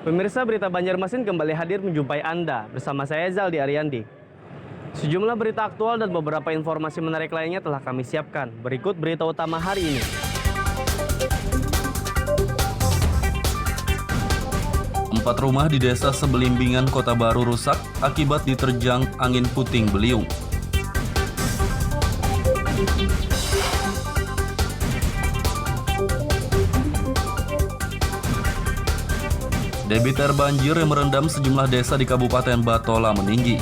Pemirsa, berita Banjarmasin kembali hadir menjumpai Anda bersama saya Zaldi Ariandi. Sejumlah berita aktual dan beberapa informasi menarik lainnya telah kami siapkan. Berikut berita utama hari ini. Empat rumah di desa Sebelimbingan, Kota Baru rusak akibat diterjang angin puting beliung. Debit air banjir yang merendam sejumlah desa di Kabupaten Batola meninggi.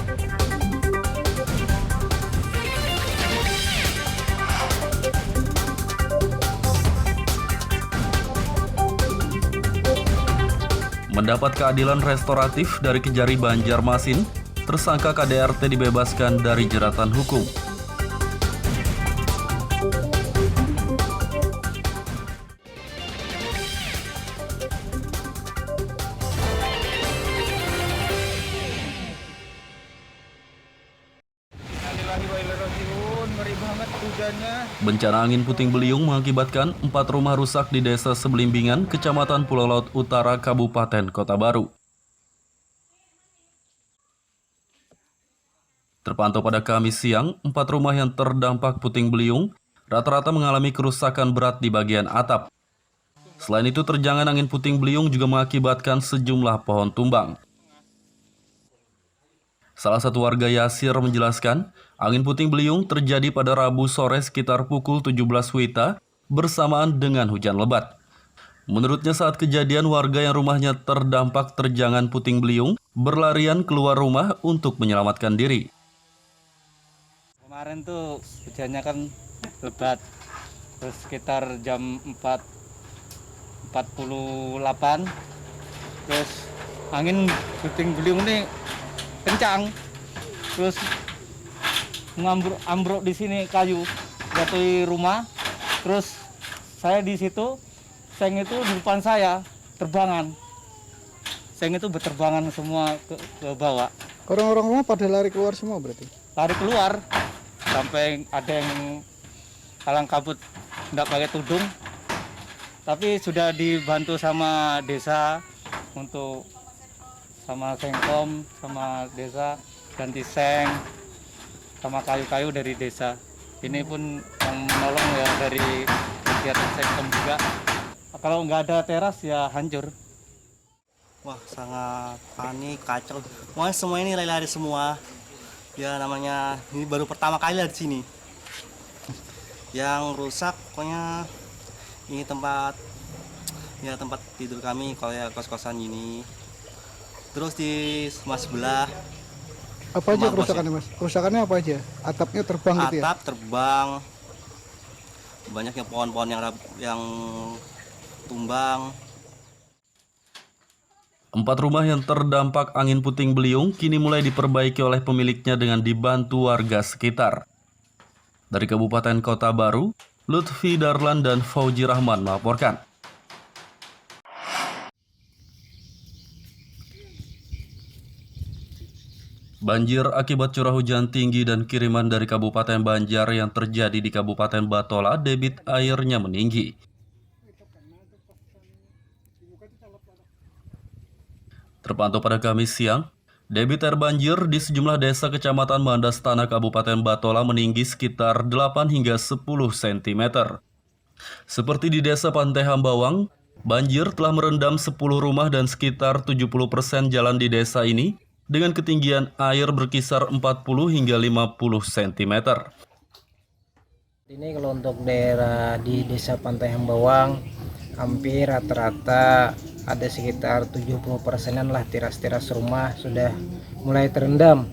Mendapat keadilan restoratif dari Kejari Banjarmasin, tersangka KDRT dibebaskan dari jeratan hukum. Bencana angin puting beliung mengakibatkan 4 rumah rusak di desa Sebelimbingan, Kecamatan Pulau Laut Utara, Kabupaten Kota Baru. Terpantau pada Kamis siang, 4 rumah yang terdampak puting beliung rata-rata mengalami kerusakan berat di bagian atap. Selain itu, terjangan angin puting beliung juga mengakibatkan sejumlah pohon tumbang. Salah satu warga Yasir menjelaskan, angin puting beliung terjadi pada Rabu sore sekitar pukul 17 WITA bersamaan dengan hujan lebat. Menurutnya saat kejadian, warga yang rumahnya terdampak terjangan puting beliung berlarian keluar rumah untuk menyelamatkan diri. Kemarin tuh hujannya kan lebat, terus sekitar jam 4.48, terus angin puting beliung ini kencang, terus ambruk di sini kayu jatuh rumah, terus saya di situ, seng itu di depan saya terbangan, seng itu berterbangan semua ke bawah. Orang-orang rumah pada lari keluar semua berarti? Lari keluar, sampai ada yang kalang kabut nggak pakai tudung, tapi sudah dibantu sama desa untuk sama Sengkom, sama desa ganti seng, sama kayu-kayu dari desa. Ini pun yang menolong ya dari kegiatan Sengkom juga. Kalau nggak ada teras ya hancur. Wah, sangat panik, kacau. Pokoknya semua ini lari-lari semua. Ya namanya ini baru pertama kali lah di sini. Yang rusak pokoknya ini tempat tidur kami kalau ya kos-kosan ini. Terus di rumah sebelah. Apa aja kerusakannya, Mas? Kerusakannya apa aja? Atapnya terbang gitu ya? Atap terbang. Banyak yang pohon-pohon yang tumbang. 4 rumah yang terdampak angin puting beliung kini mulai diperbaiki oleh pemiliknya dengan dibantu warga sekitar. Dari Kabupaten Kota Baru, Lutfi Darlan dan Fauji Rahman melaporkan. Banjir akibat curah hujan tinggi dan kiriman dari Kabupaten Banjar yang terjadi di Kabupaten Batola, debit airnya meninggi. Terpantau pada Kamis siang, debit air banjir di sejumlah desa Kecamatan Mandastana, Kabupaten Batola meninggi sekitar 8 hingga 10 cm. Seperti di Desa Pantai Hambawang, banjir telah merendam 10 rumah dan sekitar 70% jalan di desa ini dengan ketinggian air berkisar 40 hingga 50 cm. Ini kalau untuk daerah di Desa Pantai Hambawang, hampir rata-rata ada sekitar 70%-an lah teras-teras rumah sudah mulai terendam.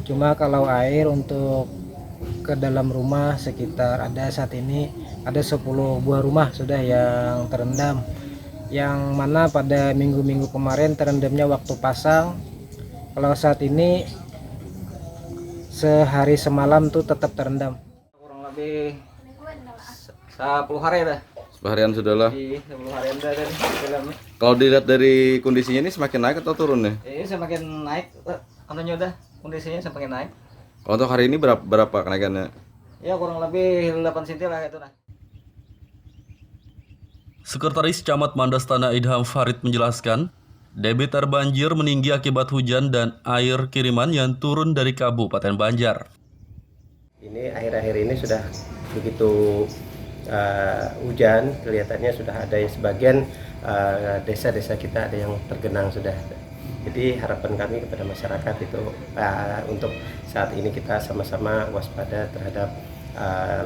Cuma kalau air untuk ke dalam rumah sekitar ada saat ini ada 10 buah rumah sudah yang terendam. Yang mana pada minggu-minggu kemarin terendamnya waktu pasang. Kalau saat ini sehari semalam tuh tetap terendam. Kurang lebih 10 hari dah. Seharian sudahlah. 10 hari dah dari dalamnya. Kalau dilihat dari kondisinya ini semakin naik atau turun nih? Ini semakin naik, anunya udah kondisinya semakin naik. Kalau untuk hari ini berapa kenaikannya? Ya kurang lebih 8 cm lah itu nah. Sekretaris Camat Mandastana Idham Farid menjelaskan, Debit air banjir meninggi akibat hujan dan air kiriman yang turun dari Kabupaten Banjar. Ini akhir-akhir ini sudah begitu hujan, kelihatannya sudah ada yang sebagian desa-desa kita ada yang tergenang sudah. Jadi harapan kami kepada masyarakat itu untuk saat ini kita sama-sama waspada terhadap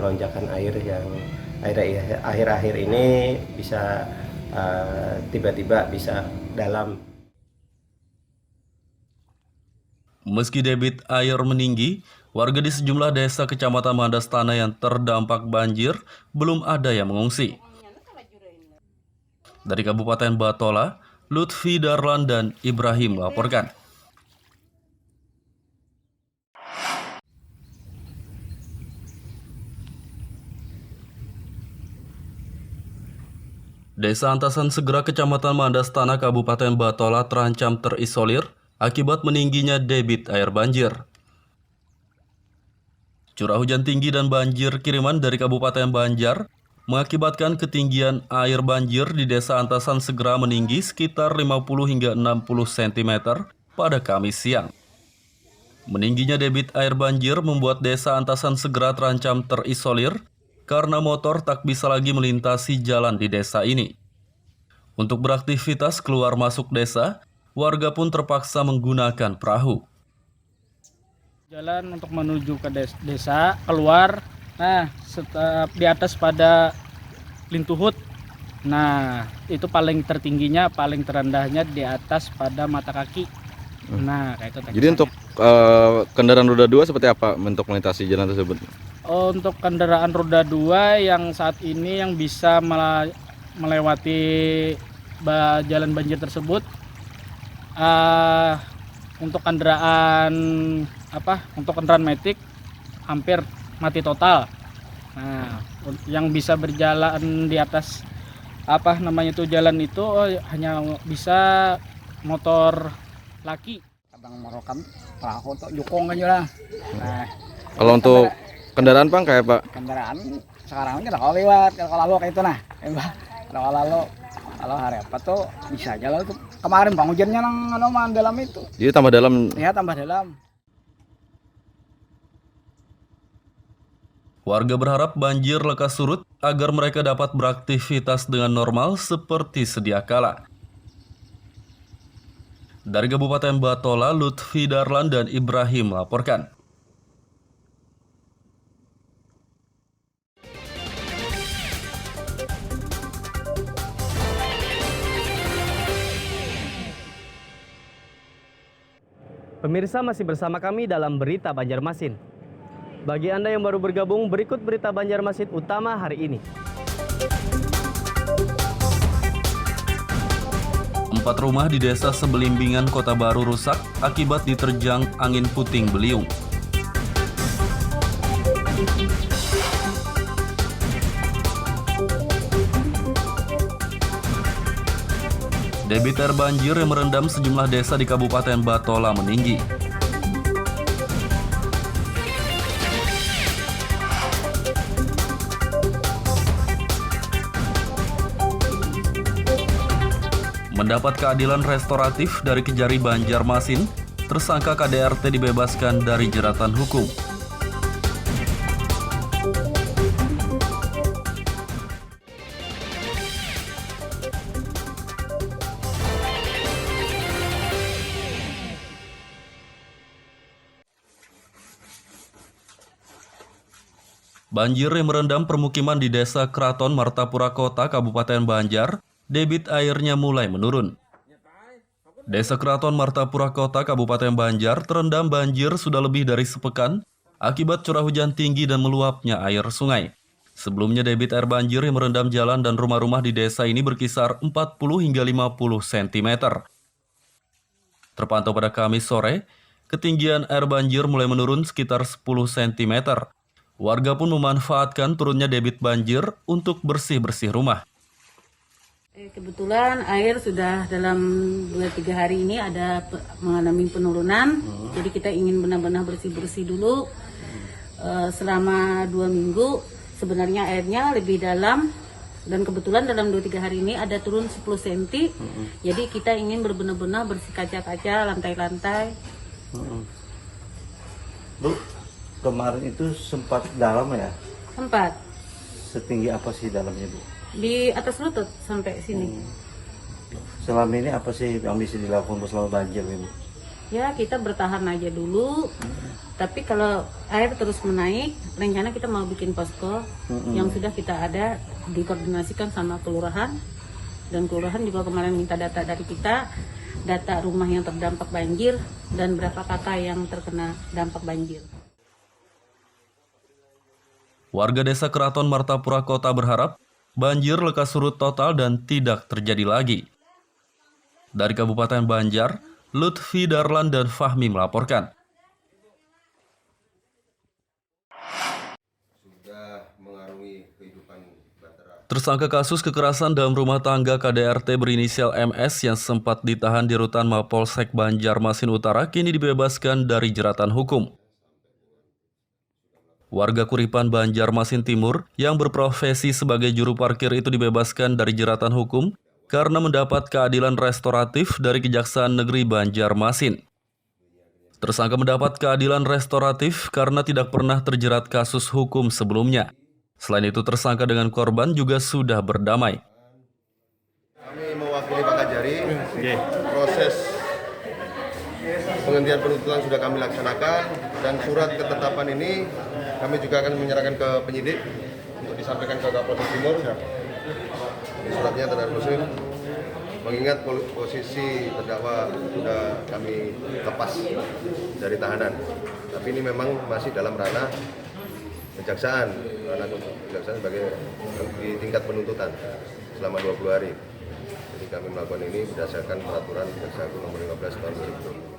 lonjakan air yang akhir-akhir ini bisa tiba-tiba bisa dalam. Meski debit air meninggi, warga di sejumlah desa Kecamatan Mandastana yang terdampak banjir belum ada yang mengungsi. Dari Kabupaten Batola, Lutfi Darlan dan Ibrahim melaporkan. Desa Antasan Segera Kecamatan Mandastana Kabupaten Batola terancam terisolir akibat meningginya debit air banjir. Curah hujan tinggi dan banjir kiriman dari Kabupaten Banjar mengakibatkan ketinggian air banjir di Desa Antasan Segera meninggi sekitar 50 hingga 60 cm pada Kamis siang. Meningginya debit air banjir membuat Desa Antasan Segera terancam terisolir karena motor tak bisa lagi melintasi jalan di desa ini. Untuk beraktivitas keluar masuk desa, warga pun terpaksa menggunakan perahu. Jalan untuk menuju ke desa keluar, nah di atas pada Lintuhut. Nah itu paling tertingginya, paling terendahnya di atas pada mata kaki. Nah kayak itu. Jadi untuk kendaraan roda 2 seperti apa untuk melintasi jalan tersebut? Untuk kendaraan roda 2 yang saat ini yang bisa melewati jalan banjir tersebut, untuk kendaraan metik hampir mati total. Nah, yang bisa berjalan di atas jalan itu hanya bisa motor laki. Abang merokan perahu tuh jukung aja lah. Nah, kalau untuk kendaraan Bang kayak Pak? Kendaraan sekarang ini kalau lewat, kalau lalu kayak itu nah. Kalau lalu kalau hari apa tuh bisa aja lah tuh. Kemarin Bang hujannya nang dalam itu. Jadi tambah dalam. Iya, tambah dalam. Warga berharap banjir lekas surut agar mereka dapat beraktivitas dengan normal seperti sedia kala. Dari Kabupaten Batola, Lutfi Darlan dan Ibrahim melaporkan. Pemirsa masih bersama kami dalam Berita Banjarmasin. Bagi Anda yang baru bergabung, berikut Berita Banjarmasin utama hari ini. 4 rumah di Desa Sebelimbingan, Kota Baru rusak akibat diterjang angin puting beliung. Debit air banjir yang merendam sejumlah desa di Kabupaten Batola meninggi. Mendapat keadilan restoratif dari Kejari Banjarmasin, tersangka KDRT dibebaskan dari jeratan hukum. Banjir yang merendam permukiman di Desa Kraton, Martapura Kota, Kabupaten Banjar, debit airnya mulai menurun. Desa Kraton, Martapura Kota, Kabupaten Banjar terendam banjir sudah lebih dari sepekan akibat curah hujan tinggi dan meluapnya air sungai. Sebelumnya debit air banjir yang merendam jalan dan rumah-rumah di desa ini berkisar 40 hingga 50 cm. Terpantau pada Kamis sore, ketinggian air banjir mulai menurun sekitar 10 cm. Warga pun memanfaatkan turunnya debit banjir untuk bersih-bersih rumah. Kebetulan air sudah dalam 2-3 hari ini ada mengalami penurunan. Jadi kita ingin benar-benar bersih-bersih dulu. Selama 2 minggu sebenarnya airnya lebih dalam Dan kebetulan dalam 2-3 hari ini ada turun 10 cm. Jadi kita ingin benar-benar bersih kaca-kaca, lantai-lantai. Bu, kemarin itu sempat dalam ya? Sempat. Setinggi apa sih dalamnya, Bu? Di atas lutut sampai sini. Selama ini apa sih yang bisa dilakukan selama banjir ini? Ya kita bertahan aja dulu, tapi kalau air terus menaik, rencana kita mau bikin posko yang sudah kita ada, dikoordinasikan sama kelurahan, dan kelurahan juga kemarin minta data dari kita, data rumah yang terdampak banjir dan berapa kakak yang terkena dampak banjir. Warga desa Keraton Martapura Kota berharap banjir lekas surut total dan tidak terjadi lagi. Dari Kabupaten Banjar, Lutfi Darlan dan Fahmi melaporkan. Tersangka kasus kekerasan dalam rumah tangga KDRT berinisial MS yang sempat ditahan di rutan Mapolsek Banjarmasin Utara kini dibebaskan dari jeratan hukum. Warga Kuripan Banjarmasin Timur yang berprofesi sebagai juru parkir itu dibebaskan dari jeratan hukum karena mendapat keadilan restoratif dari Kejaksaan Negeri Banjarmasin. Tersangka mendapat keadilan restoratif karena tidak pernah terjerat kasus hukum sebelumnya. Selain itu, tersangka dengan korban juga sudah berdamai. Kami mewakili Pak Kajari, proses penghentian penuntutan sudah kami laksanakan, dan surat ketetapan ini kami juga akan menyerahkan ke penyidik untuk disampaikan ke Kapolres Timur. Ini suratnya terdakwa muslim, mengingat posisi terdakwa sudah kami lepas dari tahanan, tapi ini memang masih dalam ranah kejaksaan sebagai di tingkat penuntutan selama 20 hari. Jadi kami melakukan ini berdasarkan peraturan Jaksa Agung nomor 15 tahun 2020.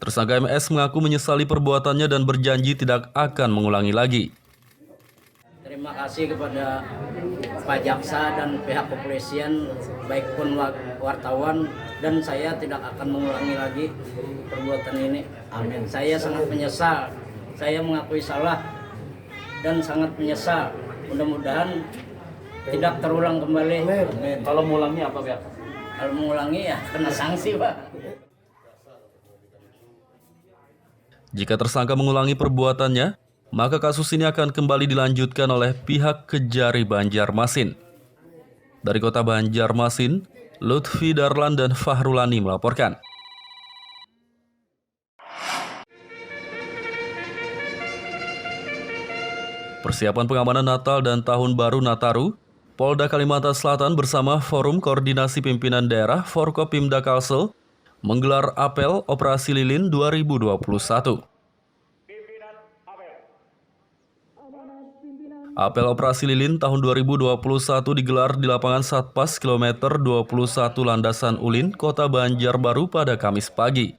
Tersangka MS mengaku menyesali perbuatannya dan berjanji tidak akan mengulangi lagi. Terima kasih kepada Pak Jaksa dan pihak kepolisian, baik pun wartawan, dan saya tidak akan mengulangi lagi perbuatan ini. Amin. Saya sangat menyesal, saya mengakui salah dan sangat menyesal. Mudah-mudahan tidak terulang kembali. Amin. Kalau mengulangi apa, Pak? Kalau mengulangi ya kena sanksi, Pak. Jika tersangka mengulangi perbuatannya, maka kasus ini akan kembali dilanjutkan oleh pihak Kejari Banjarmasin. Dari Kota Banjarmasin, Lutfi Darlan dan Fahrulani melaporkan. Persiapan pengamanan Natal dan Tahun Baru Nataru, Polda Kalimantan Selatan bersama Forum Koordinasi Pimpinan Daerah Forkopimda Kalsel menggelar apel Operasi Lilin 2021. Apel Operasi Lilin tahun 2021 digelar di lapangan Satpas kilometer 21 Landasan Ulin, Kota Banjarbaru pada Kamis pagi.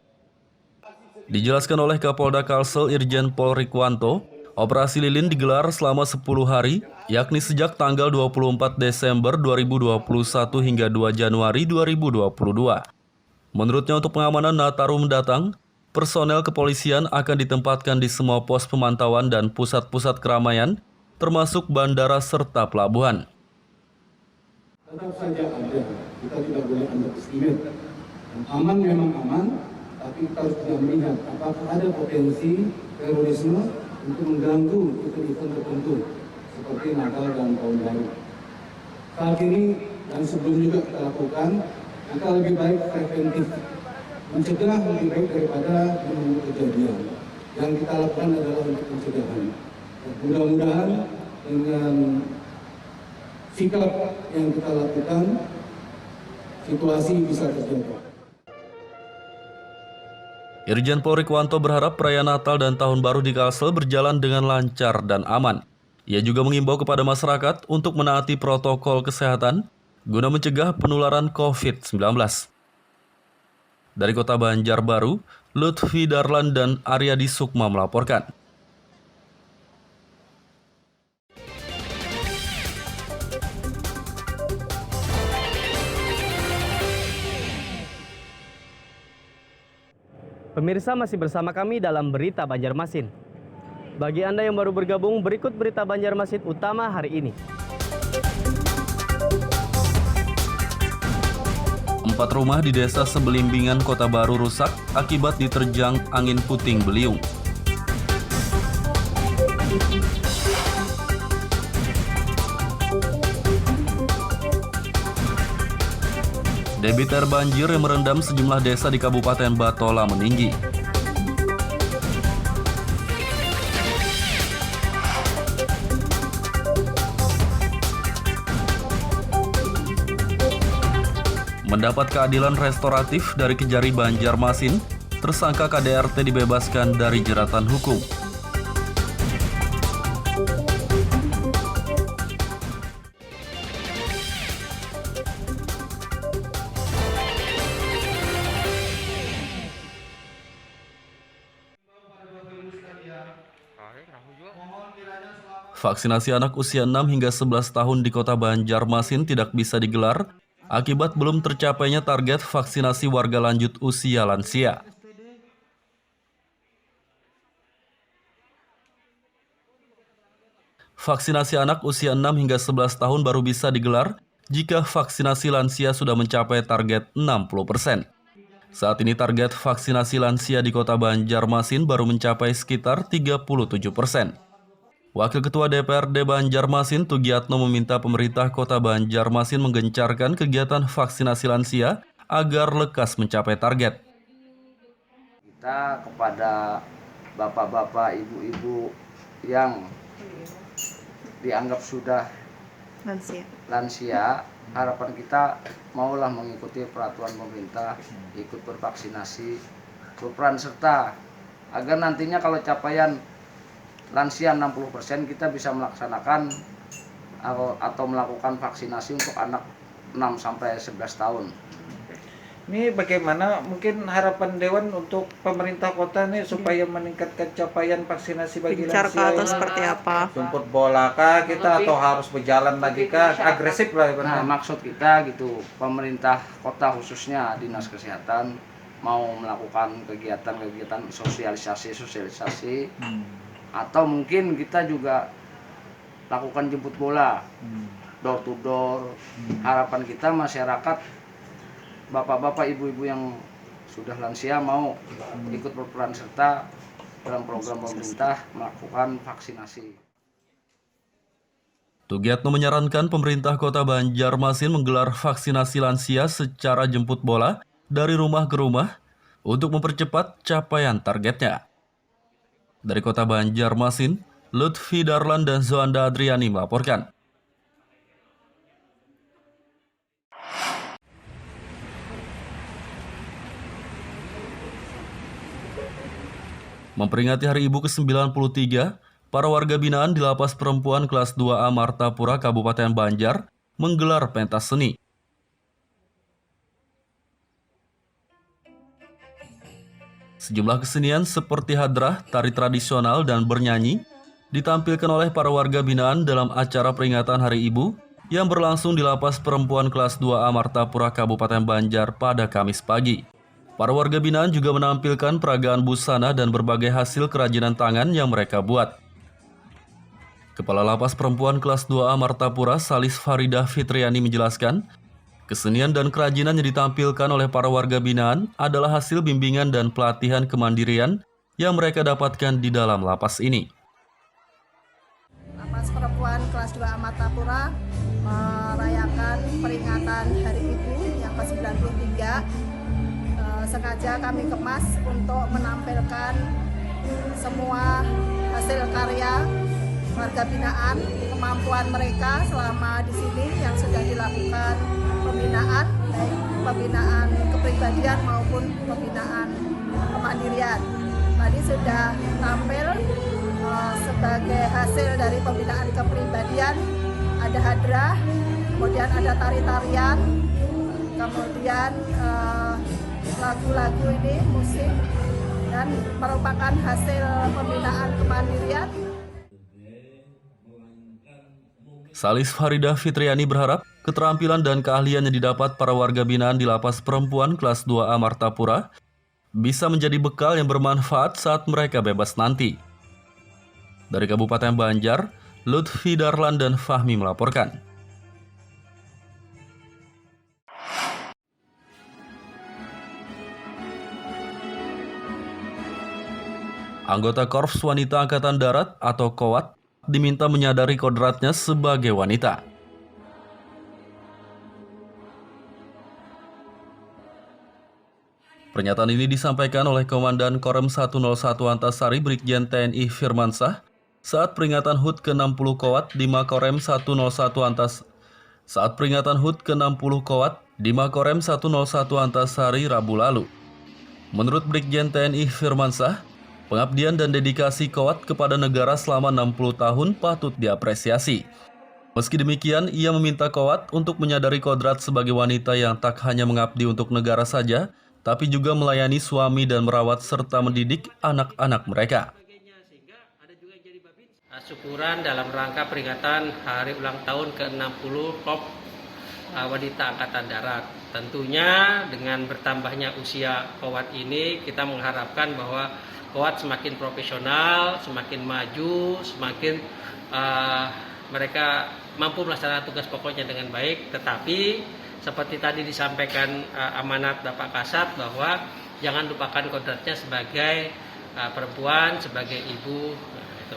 Dijelaskan oleh Kapolda Kalsel Irjen Pol Rikwanto, Operasi Lilin digelar selama 10 hari, yakni sejak tanggal 24 Desember 2021 hingga 2 Januari 2022. Menurutnya untuk pengamanan Nataru mendatang, personel kepolisian akan ditempatkan di semua pos pemantauan dan pusat-pusat keramaian, termasuk bandara serta pelabuhan. Tetap saja ada, kita tidak boleh underestimate. Aman memang aman, tapi kita harus juga melihat apakah ada potensi terorisme untuk mengganggu event tertentu, seperti Natal dan Tahun Baru. Saat ini dan sebelum juga kita lakukan, kita lebih baik preventif. Mencegah lebih baik daripada menunggu kejadian. Yang kita lakukan adalah untuk pencegahan. Mudah-mudahan dengan sikap yang kita lakukan, situasi bisa terjaga. Irjen Pol Rikwanto berharap perayaan Natal dan Tahun Baru di Kalsel berjalan dengan lancar dan aman. Ia juga mengimbau kepada masyarakat untuk menaati protokol kesehatan guna mencegah penularan COVID-19. Dari Kota Banjarbaru, Lutfi Darlan dan Aryadi Sukma melaporkan. Pemirsa masih bersama kami dalam Berita Banjarmasin. Bagi Anda yang baru bergabung, berikut Berita Banjarmasin utama hari ini. 4 rumah di Desa Sebelimbingan, Kota Baru rusak akibat diterjang angin puting beliung. Debit air banjir yang merendam sejumlah desa di Kabupaten Batola meninggi. Mendapat keadilan restoratif dari Kejari Banjarmasin, tersangka KDRT dibebaskan dari jeratan hukum. Vaksinasi anak usia 6 hingga 11 tahun di Kota Banjarmasin tidak bisa digelar akibat belum tercapainya target vaksinasi warga lanjut usia lansia. Vaksinasi anak usia 6 hingga 11 tahun baru bisa digelar jika vaksinasi lansia sudah mencapai target 60%. Saat ini target vaksinasi lansia di Kota Banjarmasin baru mencapai sekitar 37%. Wakil Ketua DPRD Banjarmasin, Tugiatno, meminta pemerintah Kota Banjarmasin menggencarkan kegiatan vaksinasi lansia agar lekas mencapai target. Kita kepada bapak-bapak, ibu-ibu yang dianggap sudah lansia, harapan kita maulah mengikuti peraturan pemerintah, ikut bervaksinasi, berperan serta agar nantinya kalau capaian lansia 60% kita bisa melaksanakan atau melakukan vaksinasi untuk anak 6-11 tahun. Ini bagaimana mungkin harapan Dewan untuk pemerintah kota nih supaya meningkatkan capaian vaksinasi bagi lansia atau seperti apa? Jemput bola kah kita atau harus berjalan lagi kah? Agresif lah. Nah, maksud kita gitu, pemerintah kota khususnya Dinas Kesehatan mau melakukan kegiatan-kegiatan sosialisasi atau mungkin kita juga lakukan jemput bola door to door. Harapan kita masyarakat, bapak-bapak, ibu-ibu yang sudah lansia mau ikut berperan serta dalam program pemerintah melakukan vaksinasi. Tugiatno menyarankan pemerintah Kota Banjarmasin menggelar vaksinasi lansia secara jemput bola dari rumah ke rumah untuk mempercepat capaian targetnya. Dari Kota Banjarmasin, Lutfi Darlan dan Zoanda Adriani melaporkan. Memperingati Hari Ibu ke-93, para warga binaan di Lapas Perempuan Kelas 2A Martapura, Kabupaten Banjar, menggelar pentas seni. Sejumlah kesenian seperti hadrah, tari tradisional, dan bernyanyi ditampilkan oleh para warga binaan dalam acara peringatan Hari Ibu yang berlangsung di Lapas Perempuan Kelas 2A Martapura, Kabupaten Banjar pada Kamis pagi. Para warga binaan juga menampilkan peragaan busana dan berbagai hasil kerajinan tangan yang mereka buat. Kepala Lapas Perempuan Kelas 2A Martapura, Salis Faridah Fitriani, menjelaskan, kesenian dan kerajinan yang ditampilkan oleh para warga binaan adalah hasil bimbingan dan pelatihan kemandirian yang mereka dapatkan di dalam lapas ini. Lapas Perempuan Kelas 2 Martapura merayakan peringatan Hari Ibu yang ke-93. Sengaja kami kemas untuk menampilkan semua hasil karya warga binaan, kemampuan mereka selama di sini yang sudah dilakukan pembinaan, baik pembinaan kepribadian maupun pembinaan kemandirian. Tadi sudah tampil sebagai hasil dari pembinaan kepribadian, ada hadrah, kemudian ada tari-tarian, kemudian lagu-lagu ini, musik, dan merupakan hasil pembinaan kemandirian. Salis Faridah Fitriani berharap keterampilan dan keahlian yang didapat para warga binaan di Lapas Perempuan Kelas 2A Martapura bisa menjadi bekal yang bermanfaat saat mereka bebas nanti. Dari Kabupaten Banjar, Lutfi Darlan dan Fahmi melaporkan. Anggota Korps Wanita Angkatan Darat atau KOWAT diminta menyadari kodratnya sebagai wanita. Pernyataan ini disampaikan oleh Komandan Korem 101 Antasari Brigjen TNI Firmansyah saat peringatan HUT ke-60 KOWAT di Makorem 101 Antasari Rabu lalu. Menurut Brigjen TNI Firmansyah, pengabdian dan dedikasi KOWAT kepada negara selama 60 tahun patut diapresiasi. Meski demikian, ia meminta KOWAT untuk menyadari kodrat sebagai wanita yang tak hanya mengabdi untuk negara saja, tapi juga melayani suami dan merawat serta mendidik anak-anak mereka. Syukuran dalam rangka peringatan hari ulang tahun ke-60 KOP Wanita Angkatan Darat. Tentunya dengan bertambahnya usia KOWAT ini, kita mengharapkan bahwa KOWAT semakin profesional, semakin maju, semakin mereka mampu melaksanakan tugas pokoknya dengan baik. Tetapi seperti tadi disampaikan amanat Bapak Kasat bahwa jangan lupakan kodratnya sebagai perempuan, sebagai ibu. Itu.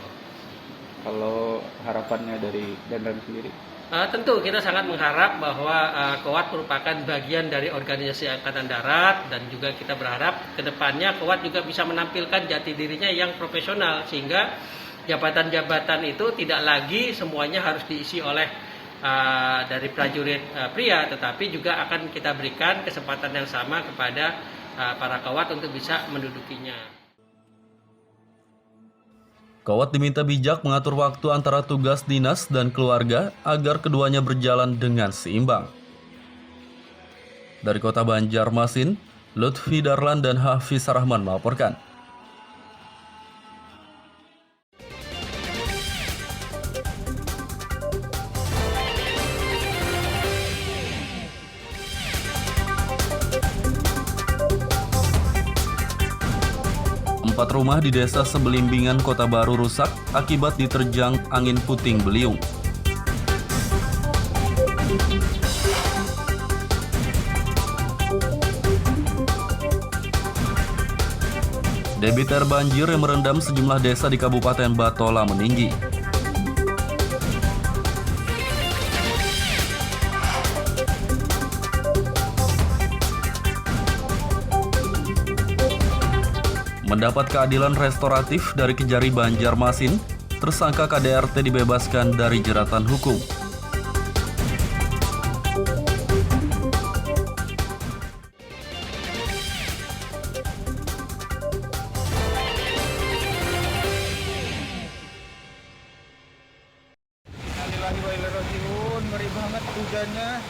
Kalau harapannya dari Dandan sendiri? Tentu kita sangat mengharap bahwa KOWAT merupakan bagian dari organisasi Angkatan Darat dan juga kita berharap ke depannya KOWAT juga bisa menampilkan jati dirinya yang profesional sehingga jabatan-jabatan itu tidak lagi semuanya harus diisi oleh dari prajurit pria, tetapi juga akan kita berikan kesempatan yang sama kepada para KOWAT untuk bisa mendudukinya. KOWAT diminta bijak mengatur waktu antara tugas dinas dan keluarga agar keduanya berjalan dengan seimbang. Dari Kota Banjarmasin, Lutfi Darlan dan Hafiz Rahman melaporkan. Empat rumah di Desa Sebelimbingan, Kota Baru rusak akibat diterjang angin puting beliung. Debit air banjir yang merendam sejumlah desa di Kabupaten Batola meninggi. Mendapat keadilan restoratif dari Kejari Banjarmasin, tersangka KDRT dibebaskan dari jeratan hukum.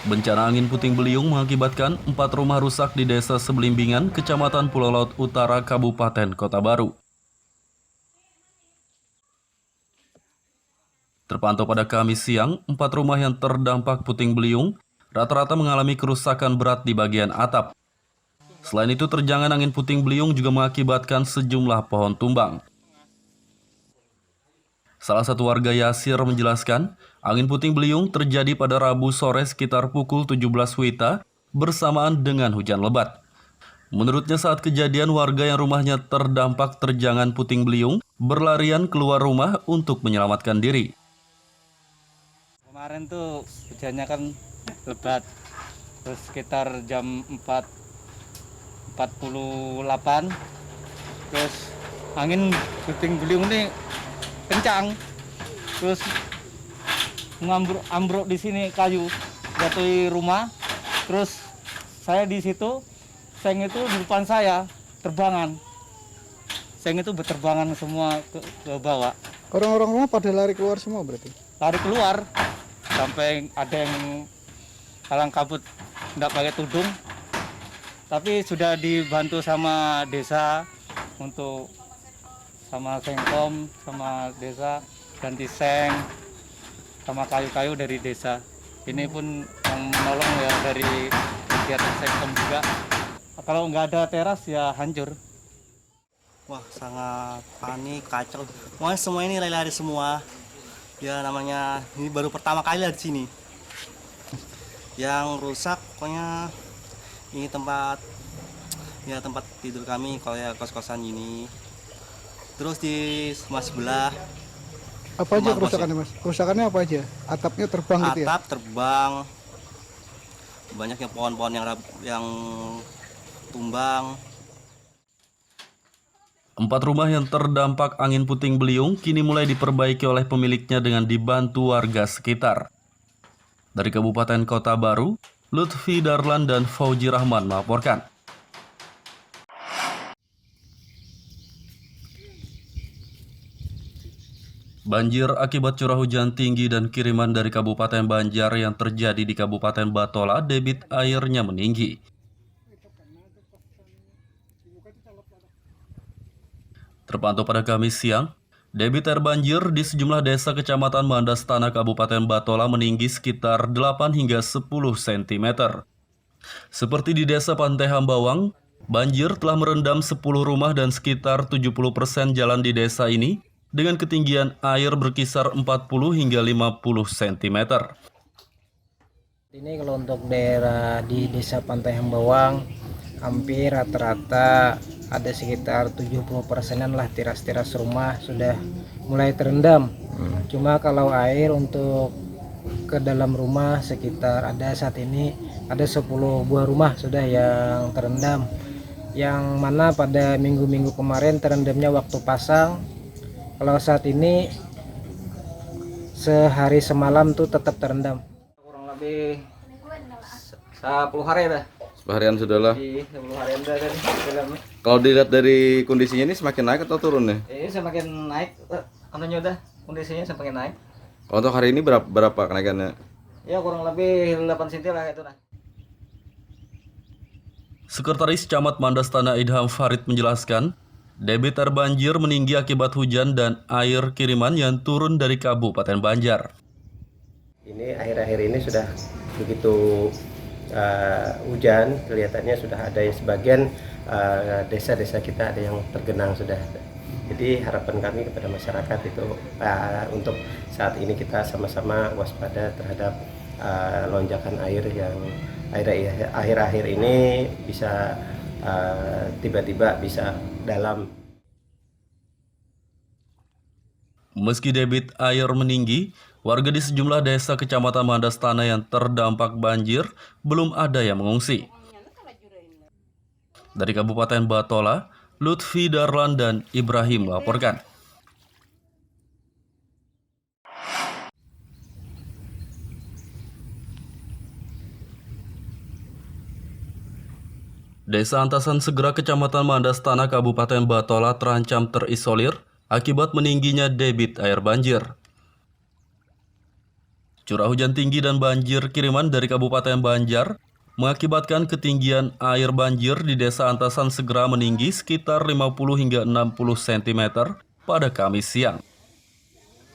Bencana angin puting beliung mengakibatkan 4 rumah rusak di Desa Sebelimbingan, Kecamatan Pulau Laut Utara, Kabupaten Kota Baru. Terpantau pada Kamis siang, 4 rumah yang terdampak puting beliung rata-rata mengalami kerusakan berat di bagian atap. Selain itu, terjangan angin puting beliung juga mengakibatkan sejumlah pohon tumbang. Salah satu warga Yasir menjelaskan, angin puting beliung terjadi pada Rabu sore sekitar pukul 17 WITA bersamaan dengan hujan lebat. Menurutnya saat kejadian warga yang rumahnya terdampak terjangan puting beliung berlarian keluar rumah untuk menyelamatkan diri. Kemarin tuh hujannya kan lebat, terus sekitar jam 4.48, terus angin puting beliung ini kencang, terus ambruk di sini kayu, jatuhi rumah, terus saya di situ, seng itu di depan saya terbangan, seng itu berterbangan semua ke bawah. Orang-orang rumah pada lari keluar semua berarti? Lari keluar, sampai ada yang kalang kabut nggak pakai tudung, tapi sudah dibantu sama desa untuk sama Sengkom, sama desa ganti seng, sama kayu-kayu dari desa. Ini pun yang menolong ya dari kegiatan Sengkom juga. Kalau nggak ada teras ya hancur. Wah, sangat panik, kacau. Pokoknya semua ini lari-lari semua. Ya namanya ini baru pertama kali di sini. Yang rusak pokoknya ini tempat tidur kami kalau ya kos-kosan ini. Terus di rumah sebelah. Apa aja rumah kerusakannya mas? Kerusakannya apa aja? Atapnya terbang gitu ya? Atap terbang, banyaknya pohon-pohon yang tumbang. 4 rumah yang terdampak angin puting beliung kini mulai diperbaiki oleh pemiliknya dengan dibantu warga sekitar. Dari Kabupaten Kota Baru, Lutfi Darlan dan Fauji Rahman melaporkan. Banjir akibat curah hujan tinggi dan kiriman dari Kabupaten Banjar yang terjadi di Kabupaten Batola, debit airnya meninggi. Terpantau pada Kamis siang, debit air banjir di sejumlah desa Kecamatan Mandastana Kabupaten Batola meninggi sekitar 8 hingga 10 cm. Seperti di Desa Pantai Hambawang, banjir telah merendam 10 rumah dan sekitar 70% jalan di desa ini dengan ketinggian air berkisar 40 hingga 50 cm. Ini kalau untuk daerah di Desa Pantai Hambawang, hampir rata-rata ada sekitar 70%-an lah teras-teras rumah sudah mulai terendam. Cuma kalau air untuk ke dalam rumah sekitar saat ini ada 10 buah rumah sudah yang terendam. Yang mana pada minggu-minggu kemarin terendamnya waktu pasang. Kalau saat ini sehari semalam tuh tetap terendam. Kurang lebih 10 hari dah. Seharian sudah lah. 10 hari dah kan. Kalau dilihat dari kondisinya ini semakin naik atau turun nih? Ini semakin naik, anunya udah kondisinya semakin naik. Kalau untuk hari ini berapa kenaikannya? Ya kurang lebih 8 cm lah itu nah. Sekretaris Camat Mandastana Idham Farid menjelaskan, debit air banjir meninggi akibat hujan dan air kiriman yang turun dari Kabupaten Banjar. Ini akhir-akhir ini sudah begitu hujan, kelihatannya sudah ada yang sebagian desa-desa kita ada yang tergenang sudah. Jadi harapan kami kepada masyarakat itu untuk saat ini kita sama-sama waspada terhadap lonjakan air yang akhir-akhir ini bisa tiba-tiba bisa dalam. Meski debit air meninggi, warga di sejumlah desa Kecamatan Mandastana yang terdampak banjir belum ada yang mengungsi. Dari Kabupaten Batola, Lutfi Darlan dan Ibrahim melaporkan. Desa Antasan Segera Kecamatan Mandastana Kabupaten Batola terancam terisolir akibat meningginya debit air banjir. Curah hujan tinggi dan banjir kiriman dari Kabupaten Banjar mengakibatkan ketinggian air banjir di Desa Antasan Segera meninggi sekitar 50 hingga 60 cm pada Kamis siang.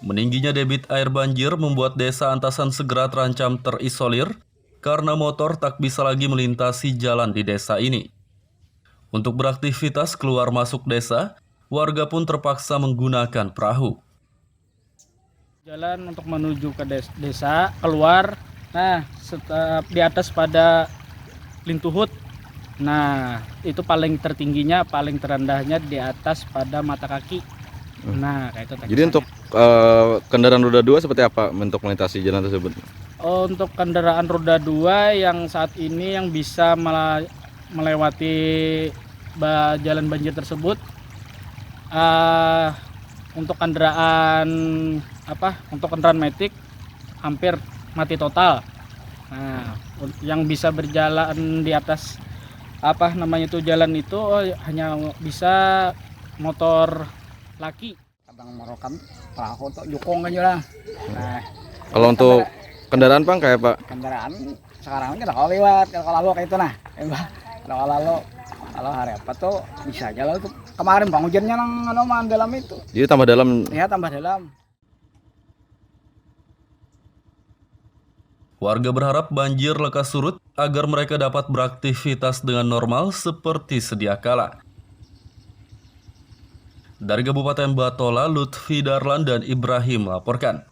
Meningginya debit air banjir membuat Desa Antasan Segera terancam terisolir karena motor tak bisa lagi melintasi jalan di desa ini. Untuk beraktivitas keluar masuk desa, warga pun terpaksa menggunakan perahu. Jalan untuk menuju ke desa keluar, nah di atas pada Lintuhut. Nah itu paling tertingginya, paling terendahnya di atas pada mata kaki. Nah kayak itu. Jadi untuk kendaraan roda 2 seperti apa untuk melintasi jalan tersebut? Untuk kendaraan roda 2 yang saat ini yang bisa melewati jalan banjir tersebut, untuk kendaraan metik hampir mati total. Nah, yang bisa berjalan di atas jalan itu hanya bisa motor laki. Abang merokan perahu untuk jukung aja lah. Nah, kalau untuk kendaraan Bang kayak Pak? Kendaraan sekarang ini kalau lewat, kalau lalu kayak itu nah. Kalau lalu hari apa tuh bisa aja lah tuh. Kemarin bang hujannya nang dalam itu. Jadi tambah dalam. Iya tambah dalam. Warga berharap banjir lekas surut agar mereka dapat beraktivitas dengan normal seperti sedia kala. Dari Kabupaten Batola, Lutfi Darlan dan Ibrahim melaporkan.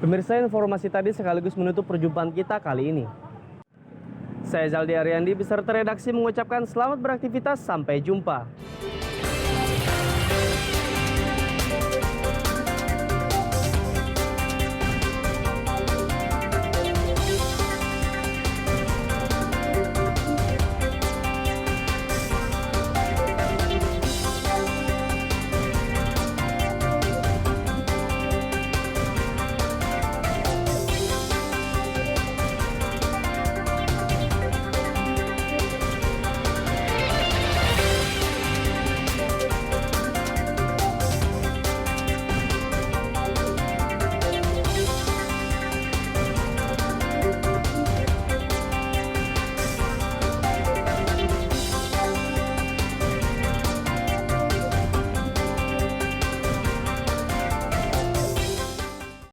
Pemirsa, informasi tadi sekaligus menutup perjumpaan kita kali ini. Saya Zaldi Ariandi beserta redaksi mengucapkan selamat beraktivitas, sampai jumpa.